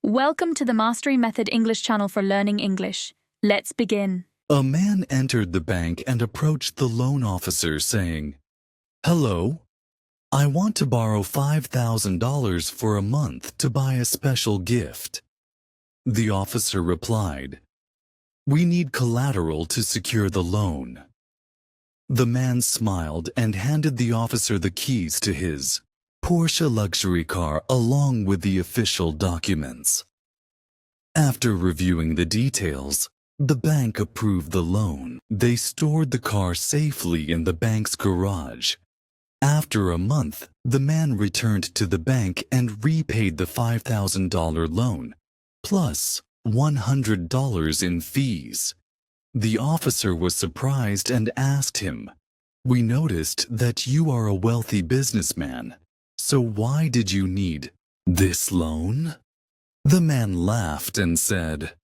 Welcome to the Mastery Method English channel for learning English. Let's begin. A man entered the bank and approached the loan officer saying, "Hello, I want to borrow $5,000 for a month to buy a special gift." The officer replied, "We need collateral to secure the loan." The man smiled and handed the officer the keys to his Porsche luxury car along with the official documents. After reviewing the details, the bank approved the loan. They stored the car safely in the bank's garage. After a month, the man returned to the bank and repaid the $5,000 loan, plus $100 in fees. The officer was surprised and asked him, "We noticed that you are a wealthy businessman, so why did you need this loan?" The man laughed and said,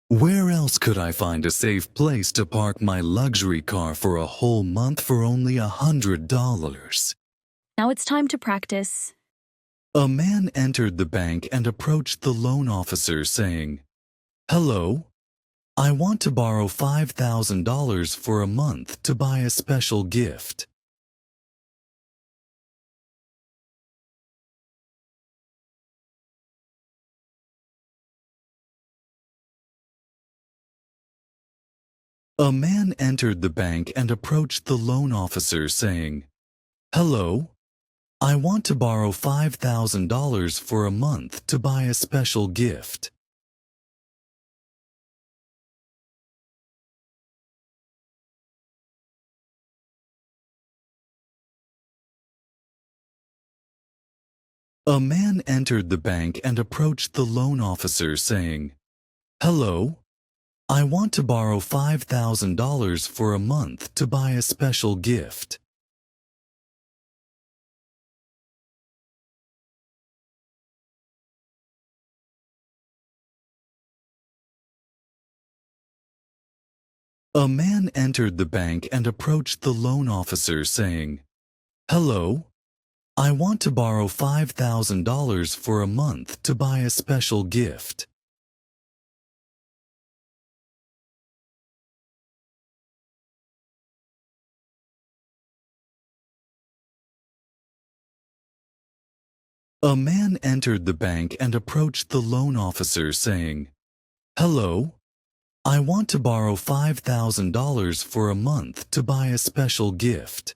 "Where else could I find a safe place to park my luxury car for a whole month for only $100? Now it's time to practice. A man entered the bank and approached the loan officer saying, "Hello, I want to borrow $5,000 for a month to buy a special gift." A man entered the bank and approached the loan officer saying, "Hello, I want to borrow $5,000 for a month to buy a special gift." A man entered the bank and approached the loan officer saying, "Hello, I want to borrow $5,000 for a month to buy a special gift." A man entered the bank and approached the loan officer saying, "Hello, I want to borrow $5,000 for a month to buy a special gift." A man entered the bank and approached the loan officer saying, "Hello, I want to borrow $5,000 for a month to buy a special gift."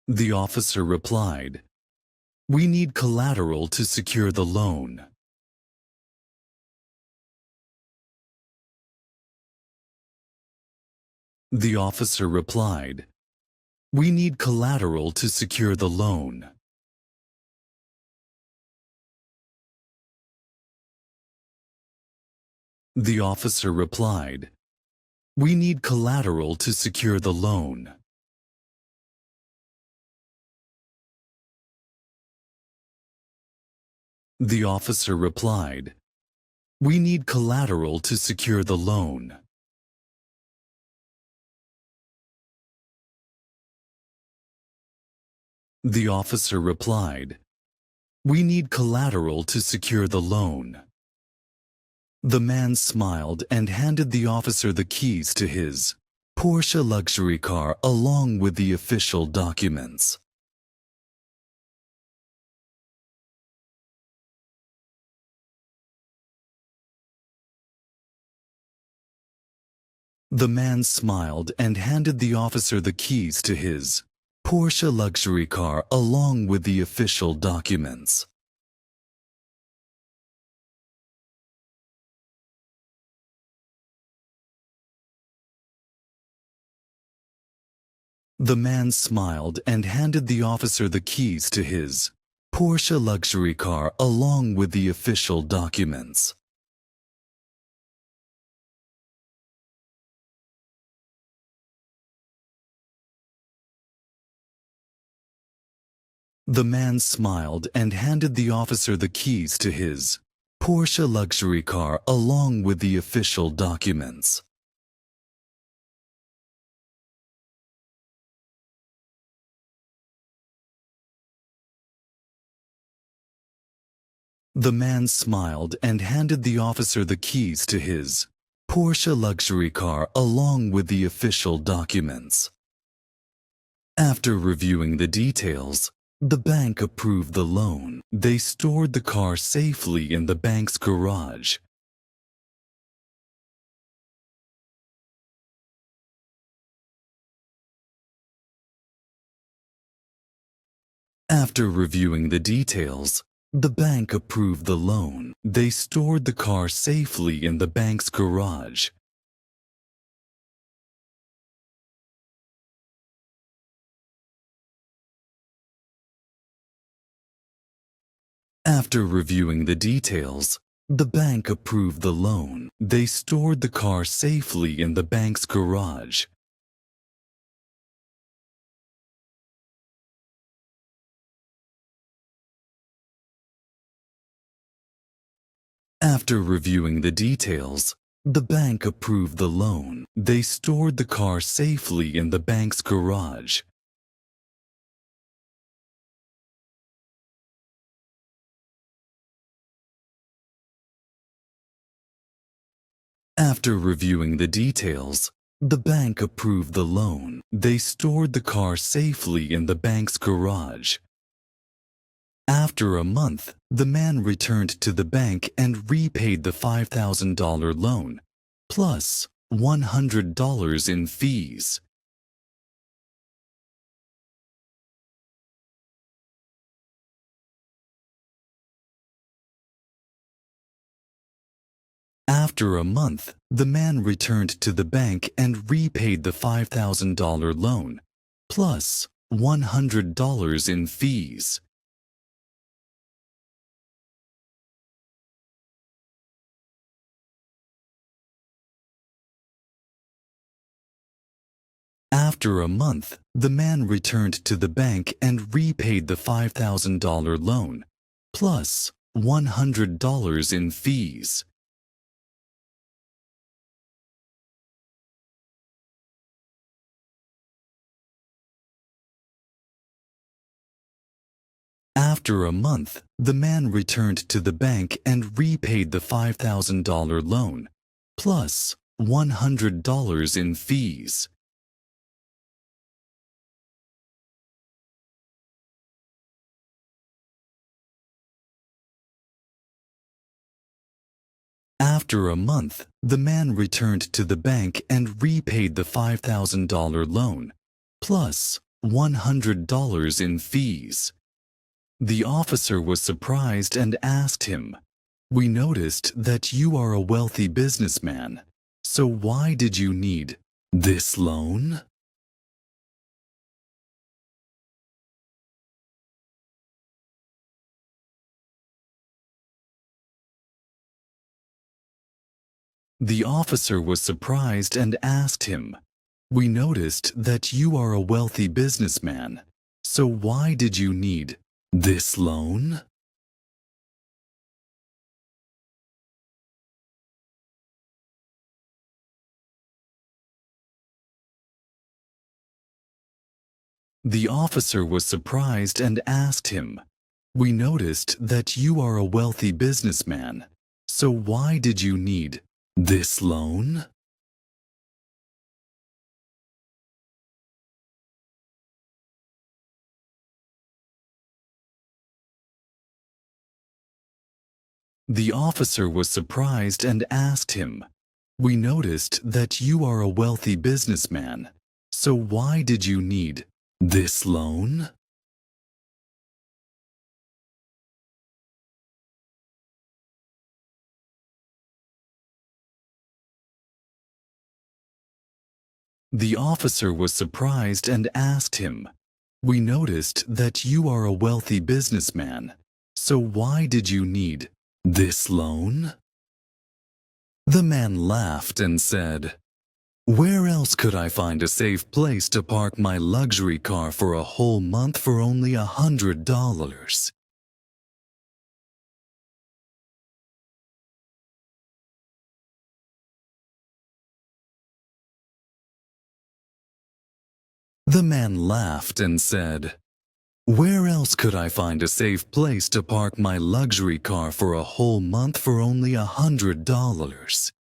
The officer replied, "We need collateral to secure the loan." The officer replied, "We need collateral to secure the loan." The officer replied, "We need collateral to secure the loan." The officer replied, "We need collateral to secure the loan." The officer replied, "We need collateral to secure the loan." The man smiled and handed the officer the keys to his Porsche luxury car along with the official documents. The man smiled and handed the officer the keys to his Porsche luxury car along with the official documents. The man smiled and handed the officer the keys to his Porsche luxury car along with the official documents. The man smiled and handed the officer the keys to his Porsche luxury car along with the official documents. The man smiled and handed the officer the keys to his Porsche luxury car along with the official documents. After reviewing the details, the bank approved the loan. They stored the car safely in the bank's garage. After reviewing the details, the bank approved the loan. They stored the car safely in the bank's garage. After reviewing the details, the bank approved the loan. They stored the car safely in the bank's garage. After reviewing the details, the bank approved the loan. They stored the car safely in the bank's garage. After reviewing the details, the bank approved the loan. They stored the car safely in the bank's garage. After a month, the man returned to the bank and repaid the $5,000 loan, plus $100 in fees. After a month, the man returned to the bank and repaid the $5,000 loan, plus $100 in fees. After a month, the man returned to the bank and repaid the $5,000 loan, plus $100 in fees. After a month, the man returned to the bank and repaid the $5,000 loan, plus $100 in fees. After a month, the man returned to the bank and repaid the $5,000 loan, plus $100 in fees. The officer was surprised and asked him, "We noticed that you are a wealthy businessman, so why did you need this loan?" The officer was surprised and asked him, "We noticed that you are a wealthy businessman, so why did you need this loan?" The officer was surprised and asked him, "We noticed that you are a wealthy businessman, so why did you need this loan?" The officer was surprised and asked him, "We noticed that you are a wealthy businessman, so why did you need this loan?" The officer was surprised and asked him, "We noticed that you are a wealthy businessman, so why did you need this loan?" The man laughed and said, "Where else could I find a safe place to park my luxury car for a whole month for only $100? The man laughed and said, Where else could I find a safe place to park my luxury car for a whole month for only $100?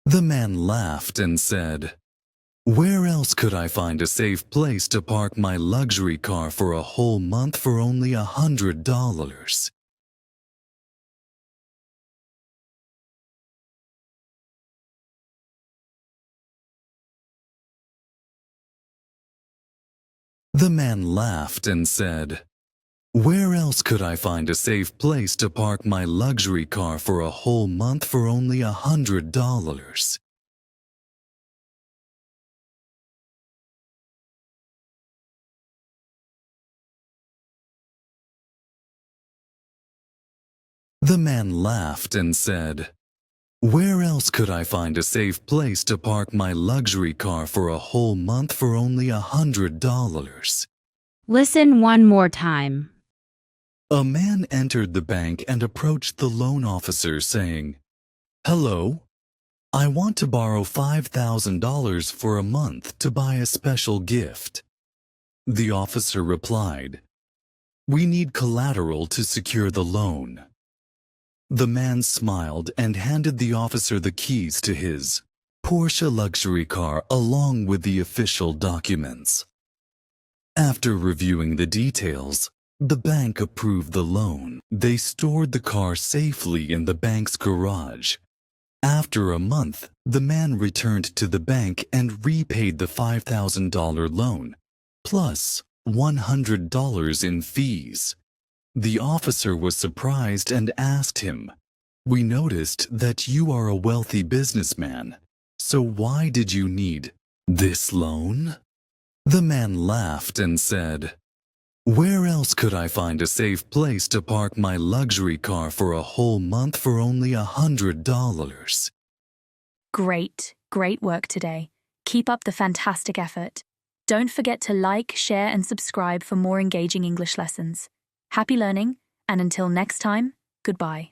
The man laughed and said, "Where else could I find a safe place to park my luxury car for a whole month for only $100? The man laughed and said, "Where else could I find a safe place to park my luxury car for a whole month for only $100? The man laughed and said, "Where else could I find a safe place to park my luxury car for a whole month for only $100? Listen one more time. A man entered the bank and approached the loan officer saying, "Hello, I want to borrow $5,000 for a month to buy a special gift." The officer replied, "We need collateral to secure the loan." The man smiled and handed the officer the keys to his Porsche luxury car along with the official documents. After reviewing the details, the bank approved the loan. They stored the car safely in the bank's garage. After a month, the man returned to the bank and repaid the $5,000 loan, plus $100 in fees. The officer was surprised and asked him, "We noticed that you are a wealthy businessman, so why did you need this loan?" The man laughed and said, "Where else could I find a safe place to park my luxury car for a whole month for only $100? Great work today. Keep up the fantastic effort. Don't forget to like, share, and subscribe for more engaging English lessons. Happy learning, and until next time, goodbye.